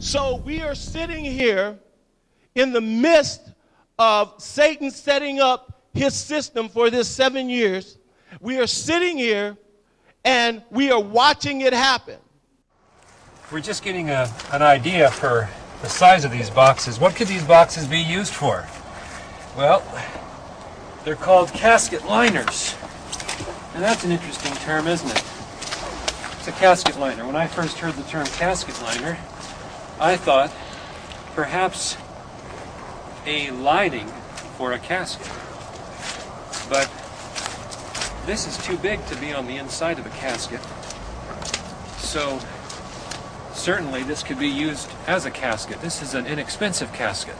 So we are sitting here in the midst of Satan setting up his system for this 7 years. We are sitting here and we are watching it happen. We're just getting an idea for the size of these boxes. What could these boxes be used for? Well, they're called casket liners. And that's an interesting term, isn't it? It's a casket liner. When I first heard the term casket liner, I thought perhaps a lining for a casket. But this is too big to be on the inside of a casket. So certainly this could be used as a casket. This is an inexpensive casket.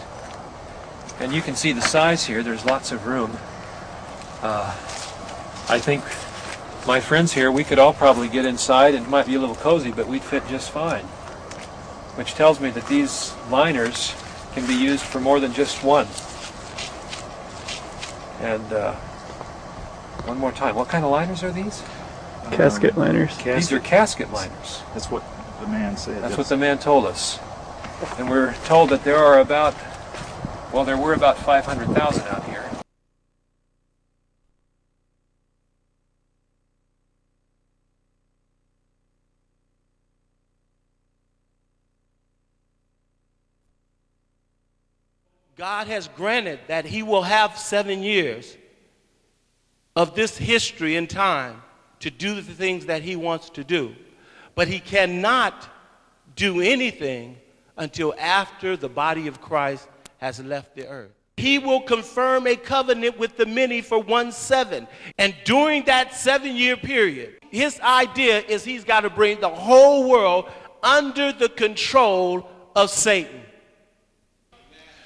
And you can see the size here. There's lots of room. I think my friends here, we could all probably get inside, and it might be a little cozy, but we'd fit just fine. Which tells me that these liners can be used for more than just one. And one more time, what kind of liners are these? Casket liners. These are casket liners. That's what the man said. That's what the man told us. And we're told that there are about, well, there were about 500,000 out here. God has granted that he will have 7 years of this history and time to do the things that he wants to do. But he cannot do anything until after the body of Christ has left the earth. He will confirm a covenant with the many for 1/7. And during that 7-year period, his idea is he's got to bring the whole world under the control of Satan.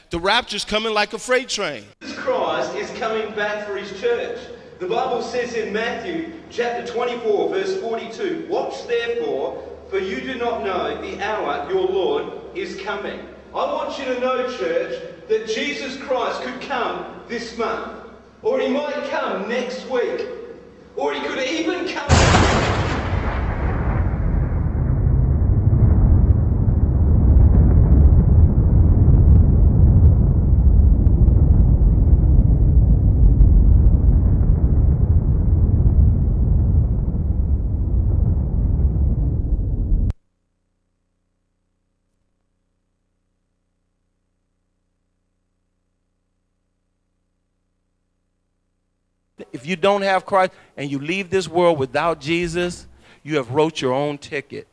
The rapture's coming like a freight train. Jesus Christ is coming back for his church. The Bible says in Matthew chapter 24, verse 42, "Watch therefore, for you do not know the hour your Lord is coming." I want you to know, church, that Jesus Christ could come this month, or he might come next week, or he could even come... If you don't have Christ and you leave this world without Jesus, you have wrote your own ticket.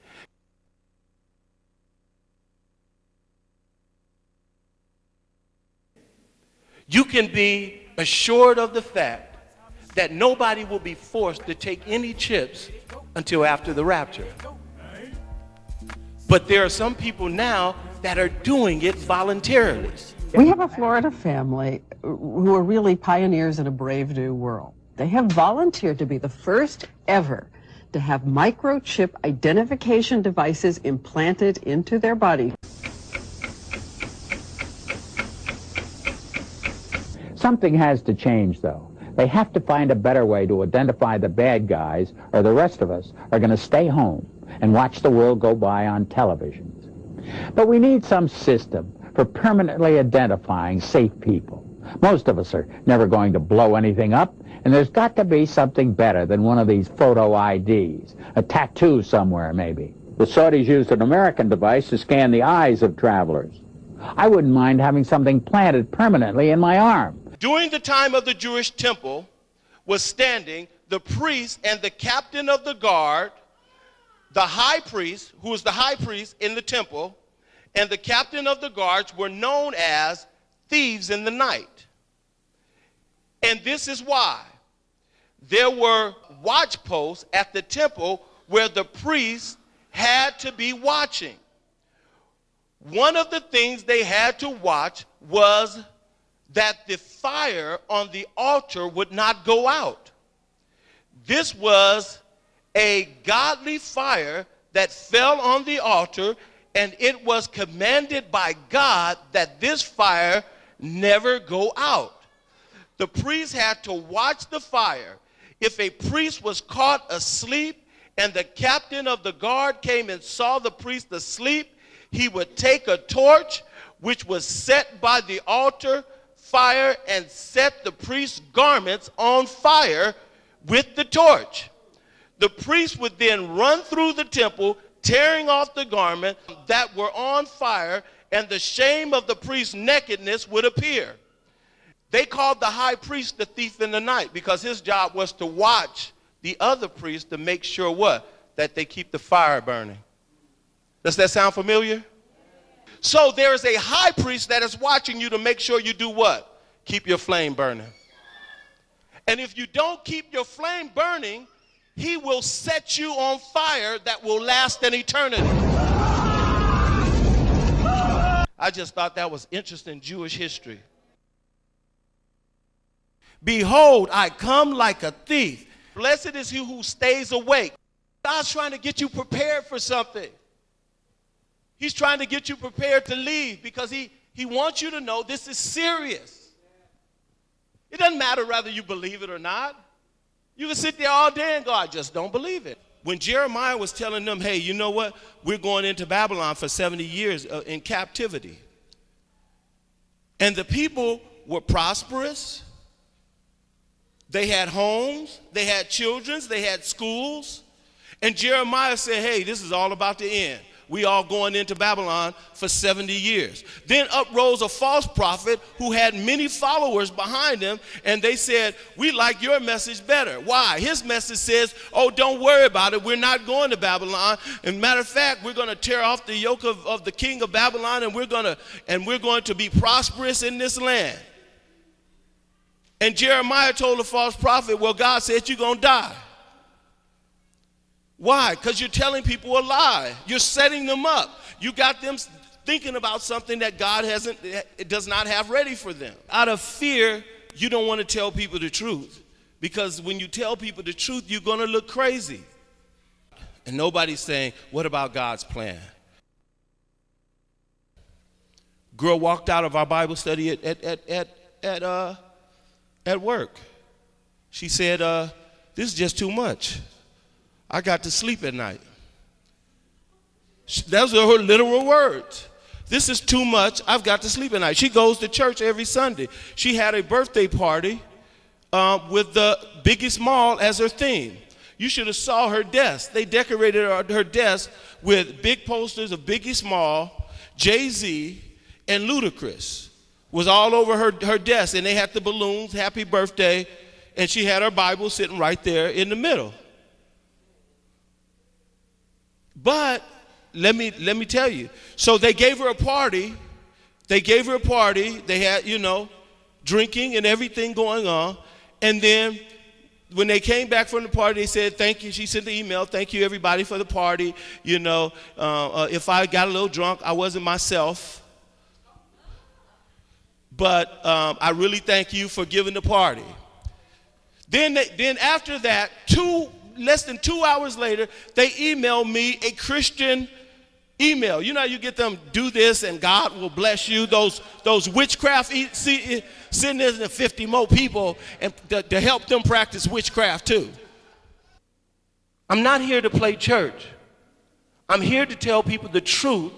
You can be assured of the fact that nobody will be forced to take any chips until after the rapture. But there are some people now that are doing it voluntarily. We have a Florida family who are really pioneers in a brave new world. They have volunteered to be the first ever to have microchip identification devices implanted into their body. Something has to change, though. They have to find a better way to identify the bad guys, or the rest of us are going to stay home and watch the world go by on televisions. But we need some system for permanently identifying safe people. Most of us are never going to blow anything up, and there's got to be something better than one of these photo IDs, a tattoo somewhere maybe. The Saudis used an American device to scan the eyes of travelers. I wouldn't mind having something planted permanently in my arm. During the time of the Jewish temple was standing the priest and the captain of the guard, the high priest, who was the high priest in the temple, and the captain of the guards were known as thieves in the night. And this is why. There were watch posts at the temple where the priests had to be watching. One of the things they had to watch was that the fire on the altar would not go out. This was a godly fire that fell on the altar, and it was commanded by God that this fire never go out. The priest had to watch the fire. If a priest was caught asleep and the captain of the guard came and saw the priest asleep, he would take a torch which was set by the altar fire and set the priest's garments on fire with the torch. The priest would then run through the temple, tearing off the garment that were on fire, and the shame of the priest's nakedness would appear. They called the high priest the thief in the night because his job was to watch the other priests to make sure what? That they keep the fire burning. Does that sound familiar? So there is a high priest that is watching you to make sure you do what? Keep your flame burning. And if you don't keep your flame burning, he will set you on fire that will last an eternity. I just thought that was interesting Jewish history. Behold, I come like a thief. Blessed is he who stays awake. God's trying to get you prepared for something. He's trying to get you prepared to leave because he wants you to know this is serious. It doesn't matter whether you believe it or not. You can sit there all day and go, I just don't believe it. When Jeremiah was telling them, hey, you know what? We're going into Babylon for 70 years in captivity. And the people were prosperous. They had homes. They had children. They had schools. And Jeremiah said, hey, this is all about to end. We all going into Babylon for 70 years. Then up rose a false prophet who had many followers behind him, and they said, we like your message better. Why? His message says, oh, don't worry about it. We're not going to Babylon. And matter of fact, we're going to tear off the yoke of the king of Babylon, and we're going to be prosperous in this land. And Jeremiah told the false prophet, well, God said you're going to die. Why? Because you're telling people a lie. You're setting them up. You got them thinking about something that God does not have ready for them. Out of fear, you don't want to tell people the truth. Because when you tell people the truth, you're going to look crazy. And nobody's saying, what about God's plan? Girl walked out of our Bible study at work. She said, this is just too much. I got to sleep at night. Those are her literal words. This is too much. I've got to sleep at night. She goes to church every Sunday. She had a birthday party with the Biggest Mall as her theme. You should have saw her desk. They decorated her desk with big posters of Biggie Small, Jay-Z, and Ludacris. Was all over her desk, and they had the balloons, happy birthday, and she had her Bible sitting right there in the middle. But let me tell you. So they gave her a party. They had, drinking and everything going on. And then when they came back from the party, they said, thank you. She sent the email, thank you, everybody, for the party. If I got a little drunk, I wasn't myself. But I really thank you for giving the party. Then after that, less than 2 hours later, they emailed me a Christian email. You know how you get them, do this and God will bless you. Those witchcraft, sitting there to 50 more people and to help them practice witchcraft too. I'm not here to play church. I'm here to tell people the truth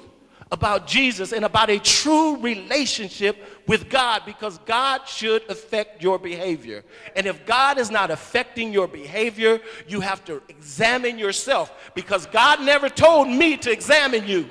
about Jesus and about a true relationship with God, because God should affect your behavior. And if God is not affecting your behavior, you have to examine yourself, because God never told me to examine you.